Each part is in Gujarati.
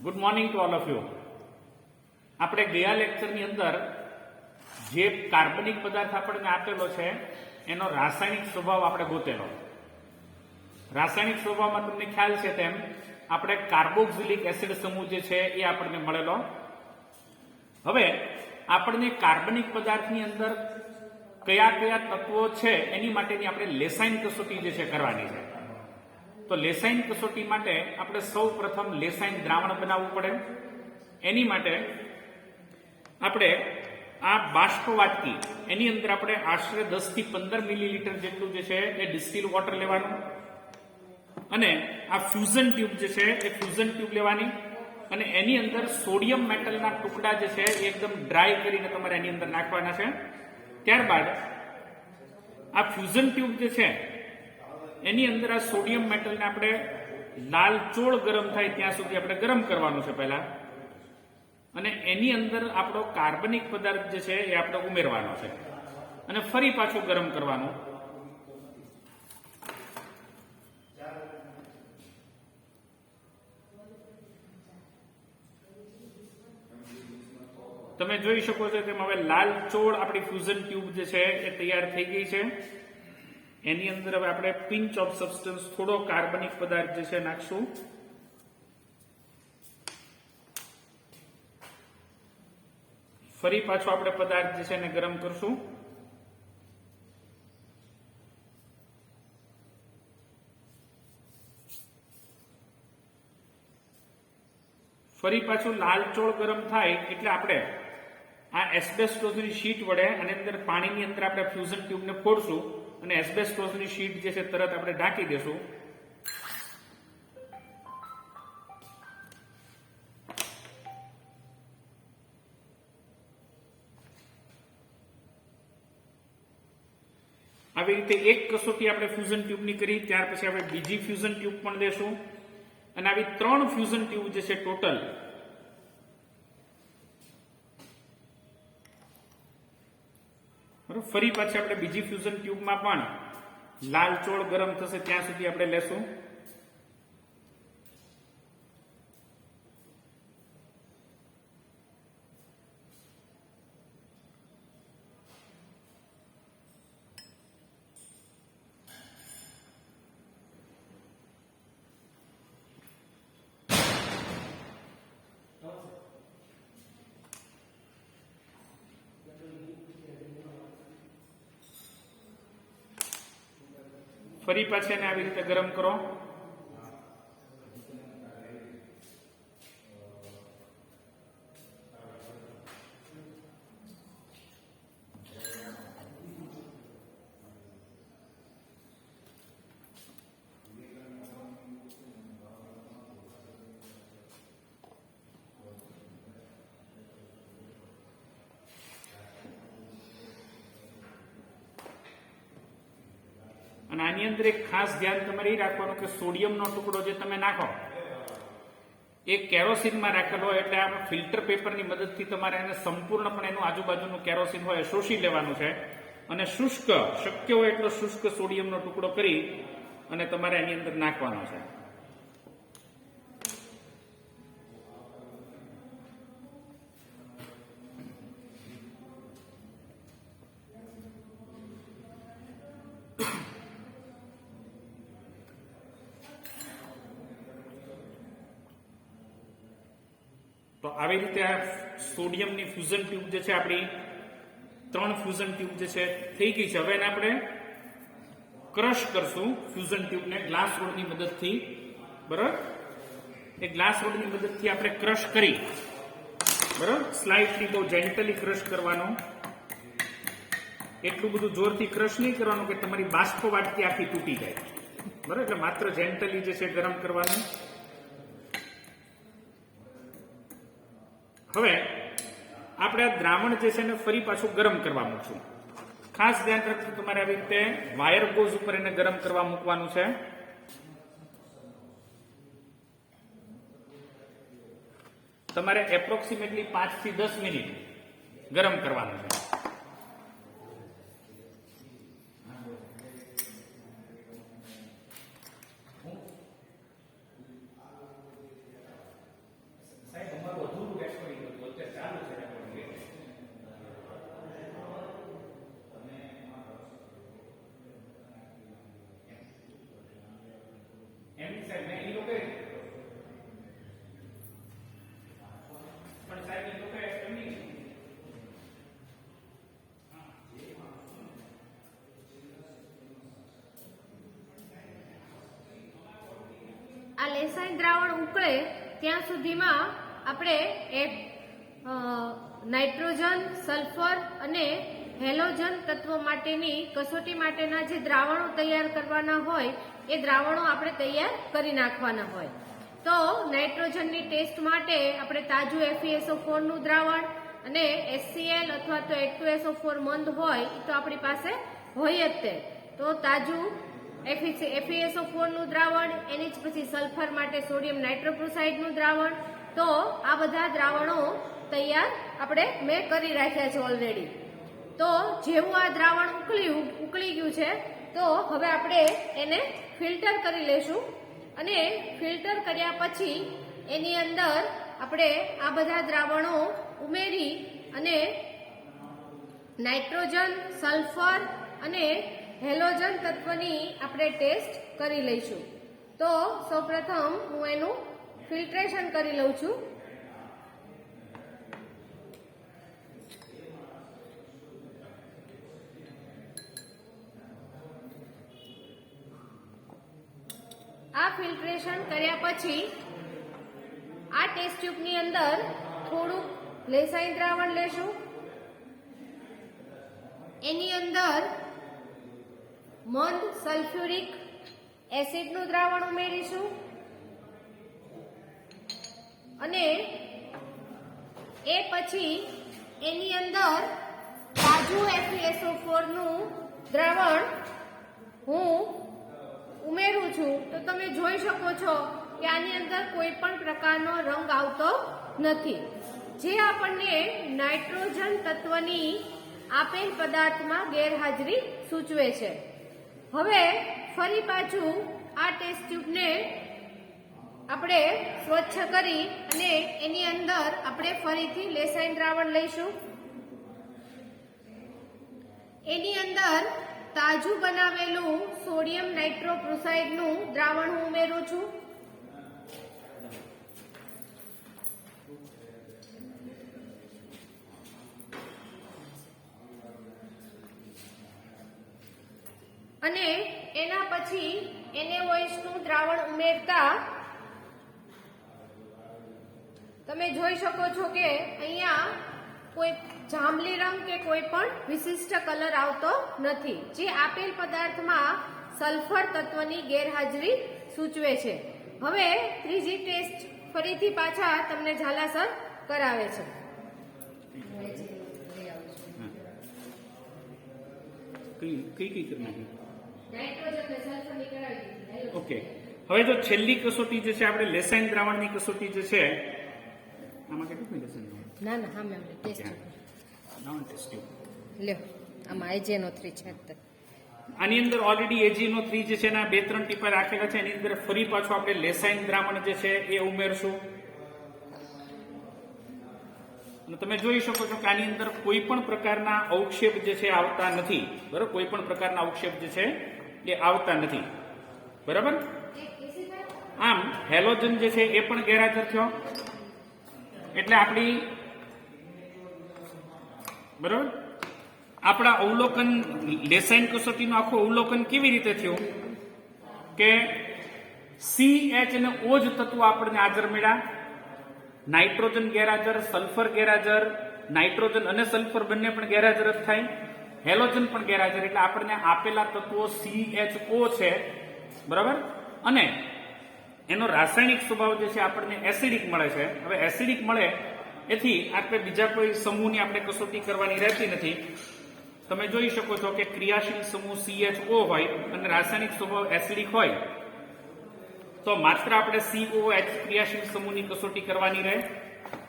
Good morning to all of you. આપણે ગયા લેક્ચરની અંદર જે કાર્બનિક પદાર્થ આપણને આપેલો છે એનો રાસાયણિક સ્વભાવ આપણે ગોતેલો. રાસાયણિક સ્વભાવમાં તમને ખ્યાલ છે તેમ આપણે કાર્બોક્સિલિક એસિડ સમૂહ જે છે એ આપણને મળેલો. હવે આપણને કાર્બનિક પદાર્થની અંદર કયા કયા તત્વો છે એની માટેની આપણે લેસાઇન કસોટી જે છે કરવાની છે. તો લેસાઇન કસોટી માટે આપણે સૌ પ્રથમ લેસાઇન દ્રાવણ બનાવવું પડે. એની માટે આપણે આ બાષ્પ વાટકી એની અંદર આપણે આશરે 10 થી 15 મિલીલીટર જેટલું જે છે એ ડિસ્ટિલ વોટર લેવાનું અને આ ફ્યુઝન ટ્યુબ જે છે એ ફ્યુઝન ટ્યુબ લેવાની અને એની અંદર સોડિયમ મેટલના ટુકડા જે છે એ એકદમ ડ્રાય કરીને તમારે એની અંદર નાખવાના છે. ત્યારબાદ આ ફ્યુઝન ટ્યુબ જે છે એની અંદર આ સોડિયમ મેટલને આપણે લાલચોળ ગરમ થાય ત્યાં સુધી આપણે ગરમ કરવાનું છે પહેલા અને એની અંદર આપણો કાર્બનિક પદાર્થ જે છે એ આપણે ઉમેરવાનો છે અને ફરી પાછું ગરમ કરવાનું. તમે જોઈ શકો છો તેમ હવે લાલચોળ આપણી ફ્યુઝન ટ્યુબ જે છે એ તૈયાર થઈ ગઈ છે. એની અંદર હવે આપણે પિંચ ઓફ સબસ્ટન્સ થોડો કાર્બનિક પદાર્થ જે છે નાખશું. ફરી પાછો આપણે પદાર્થ જે છે એને ગરમ કરશું. ફરી પાછું લાલચોળ ગરમ થાય એટલે આપણે આ એસ્બેસ્ટોસની શીટ વડે આની અંદર પાણીની અંદર આપણે ફ્યુઝન ટ્યુબને ફોડશું અને એસ્બેસ્ટોસની શીટ જે છે તરત આપણે ઢાંકી દેશું. આવી રીતે એક કસોટી આપણે ફ્યુઝન ટ્યુબની કરી. ત્યાર પછી આપણે બીજી ફ્યુઝન ટ્યુબ પણ લેશું અને આવી 3 ફ્યુઝન ટ્યુબ જે છે ટોટલ ફરી પાછી આપણે બીજી ફ્યુઝન ટ્યુબમાં પણ લાલચોળ ગરમ થશે ત્યાં સુધી આપણે લેશું. ફરી પાછી એને આવી રીતે ગરમ કરો. અને આની અંદર એક ખાસ ધ્યાન તમારે એ રાખવાનું કે સોડિયમનો ટુકડો જે તમે નાખો એ કેરોસીનમાં રાખેલો હોય એટલે આ ફિલ્ટર પેપરની મદદથી તમારે એને સંપૂર્ણપણે એનું આજુબાજુનું કેરોસીન હોય શોષી લેવાનું છે અને શુષ્ક શક્ય હોય એટલો શુષ્ક સોડિયમનો ટુકડો કરી અને તમારે એની અંદર નાખવાનો છે. તો આવી રીતે આ સોડિયમની ફ્યુઝન ટ્યુબ જે છે આપણી 3 ફ્યુઝન ટ્યુબ જે છે થઈ ગઈ છે. હવે એને આપણે ક્રશ કરશું ફ્યુઝન ટ્યુબને ગ્લાસ રોડની મદદથી. બરાબર, એ ગ્લાસ રોડની મદદથી આપણે ક્રશ કરી બરાબર સ્લાઇટલી બહુ જેન્ટલી ક્રશ કરવાનું. એટલું બધું જોરથી ક્રશ નહીં કરવાનું કે તમારી બાષ્પ વાટકી આખી તૂટી જાય. બરાબર, એટલે માત્ર જેન્ટલી જે છે ગરમ કરવાનું. હવે આપણે આ દ્રાવણ જે છે ને ફરી પાછું ગરમ કરવા મૂકશું. ખાસ ધ્યાન રાખવું તમારે આવી રીતે વાયર ગોઝ ઉપર એને ગરમ કરવા મૂકવાનું છે. તમારે એપ્રોક્સિમેટલી 5 થી 10 મિનિટ ગરમ કરવાનું છે. આ લેસાઈન દ્રાવણ ઉકળે ત્યાં સુધીમાં આપણે નાઇટ્રોજન, સલ્ફર અને હેલોજન તત્વો માટેની કસોટી માટેના જે દ્રાવણો તૈયાર કરવાના હોય એ દ્રાવણો આપણે તૈયાર કરી નાખવાના હોય. તો નાઇટ્રોજનની ટેસ્ટ માટે આપણે તાજું FeSO4 નું દ્રાવણ અને HCl અથવા તો H2SO4 મંદ હોય તો આપણી પાસે હોય જ તે. તો તાજું FeSO4 નું દ્રાવણ, એની જ પછી સલ્ફર માટે સોડિયમ નાઇટ્રોક્લોરાઇડ નું દ્રાવણ. તો આ બધા દ્રાવણો તૈયાર આપણે મેં કરી રાખ્યા છે ઓલરેડી. તો જેવું આ દ્રાવણ ઉકળી ગયું છે તો હવે આપણે એને ફિલ્ટર કરી લેશું અને ફિલ્ટર કર્યા પછી એની અંદર આપણે આ બધા દ્રાવણો ઉમેરી અને નાઇટ્રોજન, સલ્ફર અને હેલોજન તત્વની આપણે ટેસ્ટ કરી લઈશું. તો સૌપ્રથમ હું એનું ફિલ્ટ્રેશન કરી લઉં છું. આ ફિલ્ટ્રેશન કર્યા પછી આ ટેસ્ટ ટ્યુબની અંદર થોડુંક લેસાઈન દ્રાવણ લેશું. એની અંદર મંદ સલ્ફ્યુરિક એસિડનું દ્રાવણ ઉમેરીશું અને એ પછી એની અંદર તાજું FeSO4 નું દ્રાવણ હું ઉમેરું છું. તો તમે જોઈ શકો છો કે આની અંદર કોઈ પણ પ્રકારનો રંગ આવતો નથી, જે આપણને નાઇટ્રોજન તત્વની આપેલ પદાર્થમાં ગેરહાજરી સૂચવે છે. હવે ફરી પાછું આ ટેસ્ટ ટ્યુબને આપણે સ્વચ્છ કરી અને એની અંદર આપણે ફરીથી લેસાઈન દ્રાવણ લઈશું. એની અંદર તાજું બનાવેલું સોડિયમ નાઇટ્રોક્લોરાઇડનું દ્રાવણ હું ઉમેરું છું. અને એના પછી NaOH નું દ્રાવણ ઉમેરતા તમે જોઈ શકો છો કે અહીંયા કોઈ જાંબલી રંગ કે કોઈ પણ વિશિષ્ટ કલર આવતો નથી, જે આપેલ પદાર્થમાં સલ્ફર તત્વની ગેરહાજરી સૂચવે છે. હવે ત્રીજી ટેસ્ટ ફરીથી પાછા તમને ઝાલાસર કરાવે છે. ઓકે, હવે જો છેલ્લી કસોટી જે છે આપણે લેસાઈન દ્રાવણની કસોટી જે છે આમાં કેટલું લેસાઈન દ્રાવણ? ના હા મેમ ટેસ્ટ લ્યો આમાં AgNO3 છે. આની અંદર ઓલરેડી AgNO3 જે છે એના 2-3 ટીપા રાખેલા છે. એની અંદર ફરી પાછું આપણે લેસાઈન દ્રાવણ જે છે એ ઉમેરશું અને તમે જોઈ શકો છો કે આની અંદર કોઈ પણ પ્રકારના અવક્ષેપ જે છે આવતા નથી. બરાબર, કોઈ પણ પ્રકારના અવક્ષેપ જે છે એ આવતા નથી. બરાબર, આમ હેલોજન જે છે એ પણ ગેરહાજર થયો. એટલે આપણી બરાબર આપણા અવલોકન લેસાઈન કસોટીનું આખું અવલોકન કેવી રીતે થયું કે CH અને O જ તત્વો આપણને હાજર મળ્યા. નાઇટ્રોજન ગેરહાજર, સલ્ફર ગેરહાજર, નાઇટ્રોજન અને સલ્ફર બંને પણ ગેરહાજર જ થાય, હેલોજન પણ ગેરહાજર. એટલે આપણને આપેલા તત્વો CHO છે. બરાબર, અને એનો રાસાયણિક સ્વભાવ જે છે આપણને એસિડિક મળે છે. હવે એસિડિક મળે એથી આપણે બીજા કોઈ સમૂહની આપણે કસોટી કરવાની રહેતી નથી. તમે જોઈ શકો છો કે ક્રિયાશીલ સમૂહ CHO હોય અને રાસાયણિક સ્વભાવ એસિડિક હોય તો માત્ર આપણે COH ક્રિયાશીલ સમૂહની કસોટી કરવાની રહે.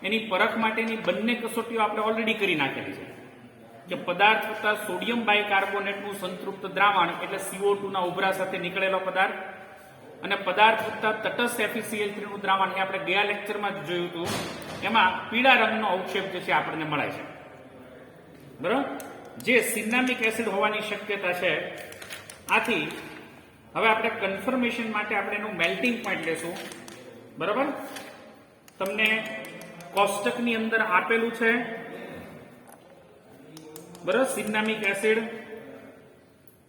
એની પરખ માટેની બંને કસોટીઓ આપણે ઓલરેડી કરી નાખેલી છે કે પદાર્થ વત્તા સોડિયમ બાયકાર્બોનેટનું સંતૃપ્ત દ્રાવણ એટલે CO2 ના ઉભરા સાથે નીકળેલો પદાર્થ અને પદાર્થ વત્તા તટસ્થ FeCl3 નું દ્રાવણ એ આપણે ગયા લેક્ચરમાં જ જોયું હતું. એમાં પીળા રંગનો અવક્ષેપ જે છે આપણને મળે છે. બરાબર, જે સિનામિક એસિડ હોવાની શક્યતા છે. આથી હવે આપણે કન્ફર્મેશન માટે આપણે એનું મેલ્ટિંગ પોઈન્ટ લેશું. બરાબર, તમને કોષ્ટકની અંદર આપેલું છે. બરાબર, cinnamic acid,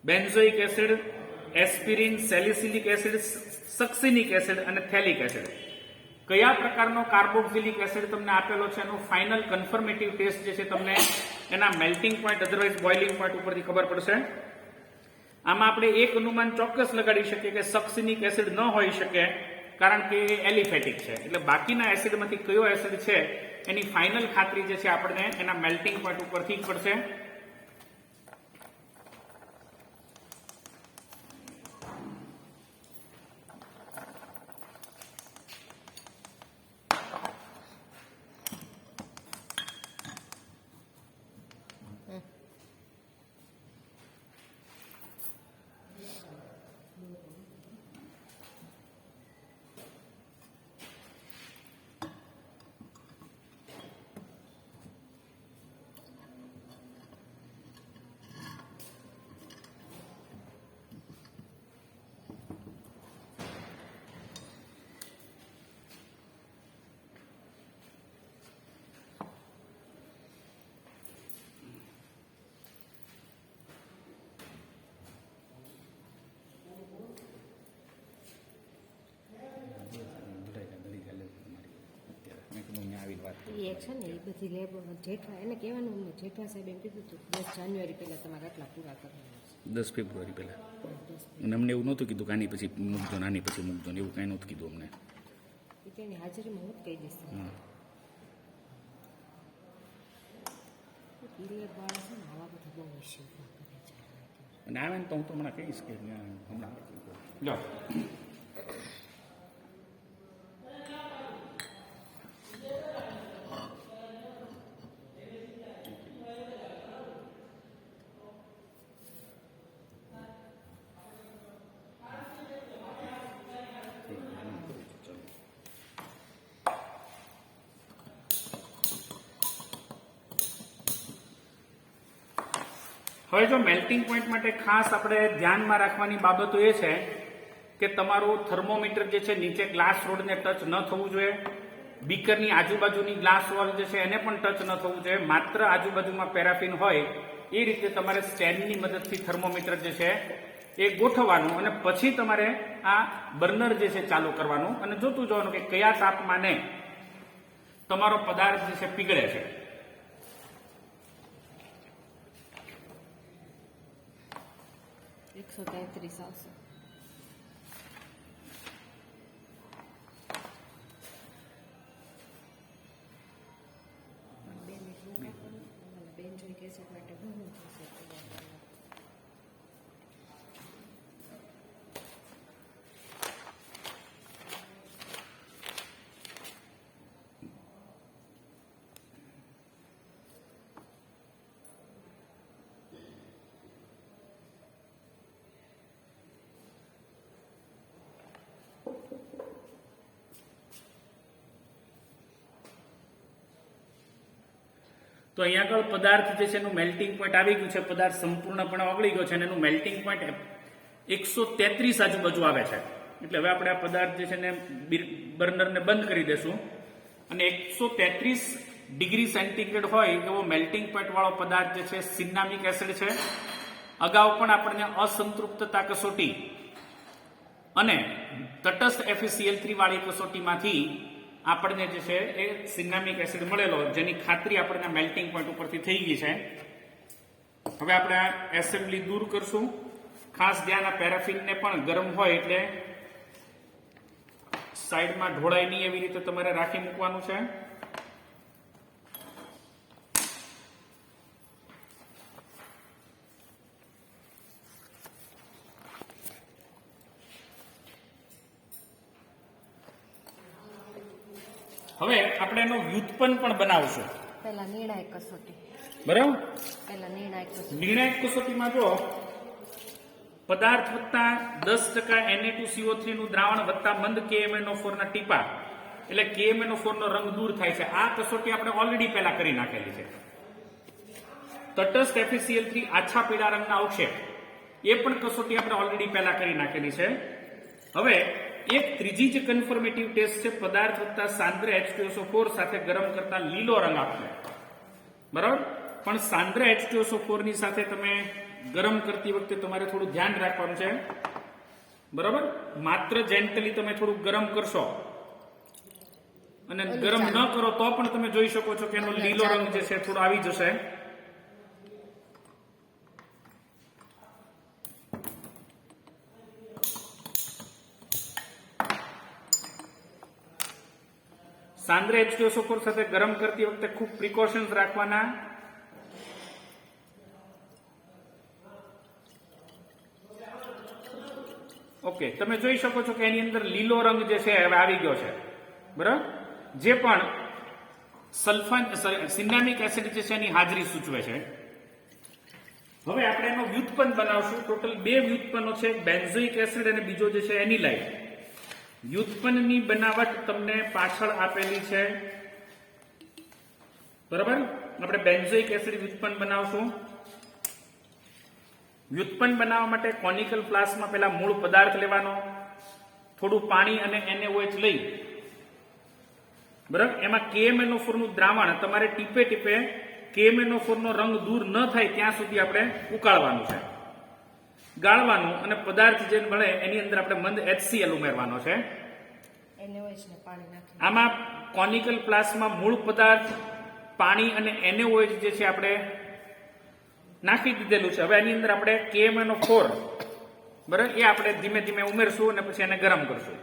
benzoic acid, aspirin, salicylic acid, succinic acid અને થેલિક એસિડ. કયા પ્રકારનો કાર્બોક્સિલિક એસિડ તમને આપેલો છે એનો ફાઇનલ કન્ફર્મેટિવ ટેસ્ટ જે છે તમને એના melting point otherwise boiling point ઉપરથી ખબર પડશે. આમાં આપણે એક અનુમાન ચોક્કસ લગાડી શકીએ કે સક્સિનિક એસિડ ન હોઈ શકે, કારણ કે એ એલિફેટિક છે. એટલે બાકીના એસિડમાંથી કયો એસિડ છે એની ફાઇનલ ખાતરી જે છે આપણને એના મેલ્ટિંગ પોઈન્ટ ઉપરથી જ પડશે. એ છે ને એ બધી લેબ જેઠવા એને કહેવાનું અમને જેઠવા સાહેબ એમ કીધું હતું 10 જાન્યુઆરી પહેલા તમારે આટલા પૂરા કરવાના છે. 10 ફેબ્રુઆરી પહેલા. અને અમને એવું નહોતું કીધું કે આની પછી મૂકજો, આની પછી મૂકજો, એવું કાંઈ નહોતું કીધું અમને. એ તેની હાજરીમાં હું જ કહી દઈશ. લેબ વાળા છે ને આવા બધા બહુ ઇસ્યુ કરે છે. અને આવે ને તો હું તો હમણાં કહીશ કે હમણાં લો હવે જો મેલ્ટિંગ પોઈન્ટ માટે ખાસ આપણે ધ્યાનમાં રાખવાની બાબતો એ છે કે તમારું થર્મોમીટર જે છે નીચે ગ્લાસ રોડને ટચ ન થવું જોઈએ. બીકરની આજુબાજુની ગ્લાસ વોલ જે છે એને પણ ટચ ન થવું જોઈએ. માત્ર આજુબાજુમાં પેરાફિન હોય એ રીતે તમારે સ્ટેન્ડની મદદથી થર્મોમીટર જે છે એ ગોઠવવાનું અને પછી તમારે આ બર્નર જે છે ચાલુ કરવાનું અને જોતું જવાનું કે કયા તાપમાને તમારો પદાર્થ જે છે પીગળે છે. એકસો 133 આવશે. બેન્ઝોઇક એસિડ માટે ઘણું થશે. તો અહીંયા આગળ પદાર્થ જે છે એનું મેલ્ટિંગ પોઈન્ટ આવી ગયું છે. પદાર્થ સંપૂર્ણપણે ઓગળી ગયો છે અને એનું મેલ્ટિંગ પોઈન્ટ 133 આજુબાજુ આવે છે. એટલે હવે આપણે આ પદાર્થ જે છે ને બર્નરને બંધ કરી દેશું અને 133 ડિગ્રી સેન્ટીગ્રેડ હોય એવો મેલ્ટિંગ પોઈન્ટ વાળો પદાર્થ જે છે સિન્નામિક એસિડ છે. અગાઉ પણ આપણને અસંતૃપ્તતા કસોટી અને તટસ્થ FeCl3 વાળી કસોટીમાંથી આપણને જે છે એ સિન્નામિક એસિડ મળેલો, જેની ખાતરી આપણને મેલ્ટિંગ પોઈન્ટ ઉપરથી થઈ ગઈ છે. હવે આપણે આ એસેમ્બલી દૂર કરશું. ખાસ ધ્યાન, આ પેરાફિનને પણ ગરમ હોય એટલે સાઈડમાં ઢોળાય નહીં એવી રીતે તમારે રાખી મૂકવાનું છે. હવે આપણે એનો વ્યુત્પન્ન પણ બનાવશું. પહેલા નિર્ણાયક કસોટી. બરાબર? પહેલા નિર્ણાયક કસોટી. નિર્ણાયક કસોટીમાં જો પદાર્થ વત્તા 10% Na2CO3 નું દ્રાવણ વત્તા મંદ KMnO4 ના ટીપા, એટલે KMnO4 નો રંગ દૂર થાય છે. આ કસોટી આપણે ઓલરેડી પહેલા કરી નાખેલી છે. તટસ્થ FeCl3 આછા પીળા રંગના અવક્ષેપ, એ પણ કસોટી આપણે ઓલરેડી પહેલા કરી નાખેલી છે. હવે એક ત્રીજી જ કન્ફર્મેટિવ ટેસ્ટ છે પદાર્થ વત્તા સાંદ્ર H2SO4 સાથે ગરમ કરતા લીલો રંગ આપશે. બરાબર? પણ સાંદ્ર H2SO4 ની સાથે તમે ગરમ કરતી વખતે તમારે થોડું ધ્યાન રાખવાનું છે બરાબર, માત્ર જેન્ટલી તમે થોડુંક ગરમ કરશો અને ગરમ ન કરો તો પણ તમે જોઈ શકો છો કે એનો લીલો રંગ જે છે થોડો આવી જશે. સાંદ્ર H2SO4 સાથે ગરમ કરતી વખતે ખૂબ પ્રિકોશન્સ રાખવાના. ઓકે, તમે જોઈ શકો છો કે એની અંદર લીલો રંગ જે છે હવે આવી ગયો છે. બરાબર, જે પણ સિનામિક એસિડ જે છે એની હાજરી સૂચવે છે. હવે આપણે એનો વ્યુત્પન્ન બનાવશું. ટોટલ 2 વ્યુત્પન્નો છે, બેન્ઝોઇક એસિડ અને બીજો જે છે એનિલાઇડ. વ્યુત્પન્નની બનાવટ તમને પાછળ આપેલી છે. બરાબર, આપણે બેન્ઝોઇક એસિડ વ્યુત્પન્ન બનાવશું. વ્યુત્પન્ન બનાવવા માટે કોનિકલ ફ્લાસ્કમાં પહેલા મૂળ પદાર્થ લેવાનો, થોડું પાણી અને NaOH લઈ, બરાબર, એમાં KMnO4 નું દ્રાવણ તમારે ટીપે ટીપે KMnO4 નો રંગ દૂર ન થાય ત્યાં સુધી આપણે ઉકાળવાનું છે, ગાળવાનું, અને પદાર્થ જે મળે એની અંદર આપણે મંદ HCl ઉમેરવાનો છે. આમાં કોનિકલ ફ્લાસ્કમાં મૂળ પદાર્થ, પાણી અને NaOH જે છે આપણે નાખી દીધેલું છે. હવે એની અંદર આપણે KMnO4 બરાબર એ આપણે ધીમે ધીમે ઉમેરશું અને પછી એને ગરમ કરશું.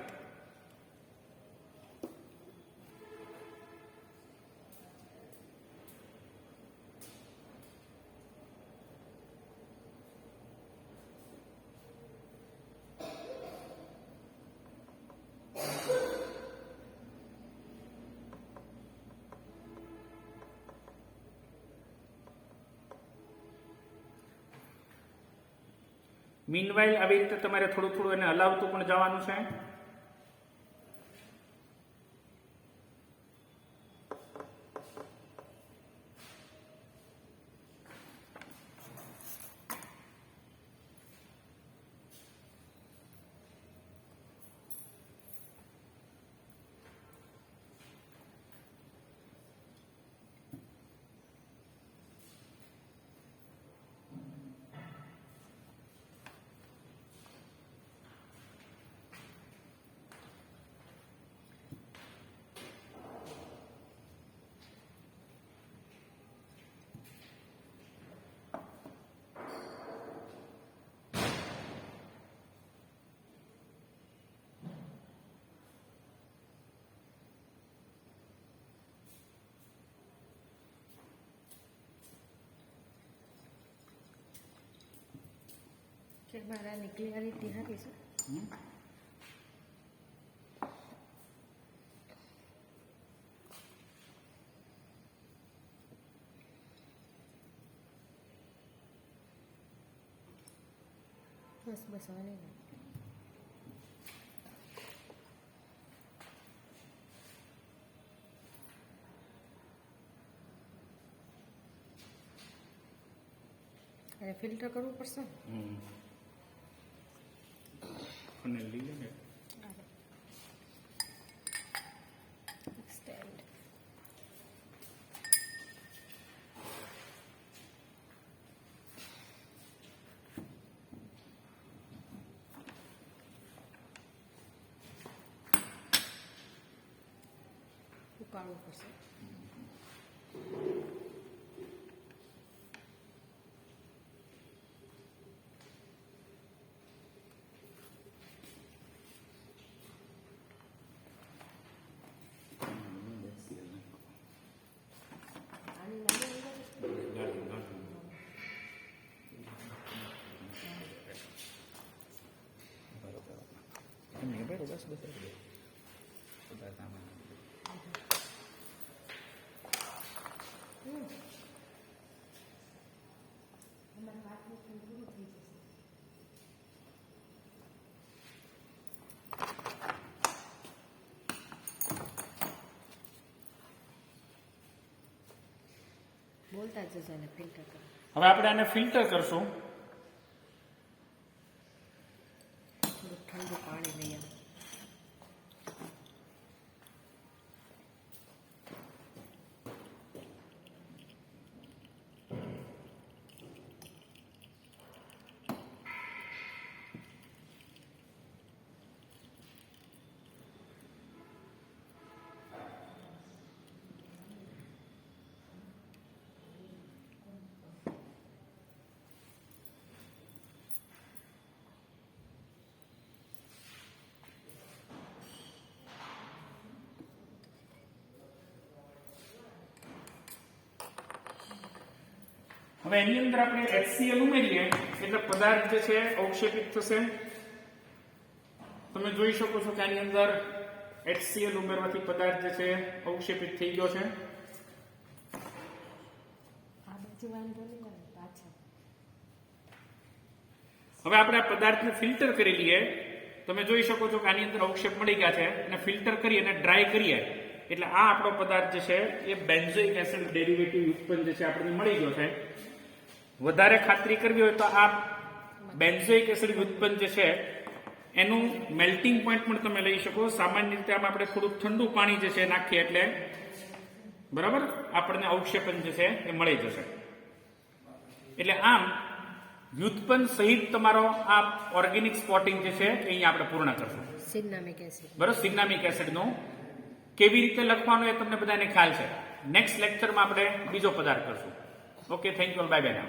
મીનવાઇલ આવી રીતે તમારે થોડું થોડું એને હલાવતું પણ જવાનું છે. મારા નીકળી આવી ત્યાં રહીશું. બસ બસ હવે નહીં. અને ફિલ્ટર કરવું પડશે અને લઈએ ને સ્ટેન્ડ. ઉકાળવું પડશે. બોલતા જજો ને ફિલ્ટર કરો. હવે આપણે આને ફિલ્ટર કરશું. થોડું ઠંડુ પાણી લઈએ. હવે એની અંદર આપણે HCl ઉમેરીએ એટલે પદાર્થ જે છે અવક્ષેપિત થશે. તમે જોઈ શકો છો કે આની અંદર HCl ઉમેરવાથી પદાર્થ જે છે અવક્ષેપિત થઈ ગયો છે. હવે આપણે આ પદાર્થને ફિલ્ટર કરી લઈએ. તમે જોઈ શકો છો કે આની અંદર અવક્ષેપ મળી ગયા છે અને ફિલ્ટર કરી અને ડ્રાય કરીએ એટલે આ આપણો પદાર્થ જે છે એ બેન્ઝોઇક એસિડ ડેરિવેટિવ ઉત્પન્ન જે છે આપણને મળી ગયો છે. વધારે ખાતરી કરવી હોય તો આ બેન્ઝોઇક એસિડ ઉત્પન્ન જે છે એનું મેલ્ટિંગ પોઈન્ટ પણ તમે લઈ શકો. સામાન્ય રીતે આમાં આપણે થોડુંક ઠંડુ પાણી જે છે નાખીએ એટલે બરાબર આપણને અવક્ષેપન જે છે એ મળી જશે. એટલે આમ વ્યુત્પન્ન સહિત તમારો આ ઓર્ગેનિક સ્પોટિંગ જે છે એ અહીંયા આપણે પૂર્ણ કરશું. સિગ્નામિક એસિડ બરાબર, સિગ્નામિક એસિડનું કેવી રીતે લખવાનું એ તમને બધાને ખ્યાલ છે. નેક્સ્ટ લેક્ચરમાં આપણે બીજો પદાર્થ કરશું. Okay, thank you, bye bye.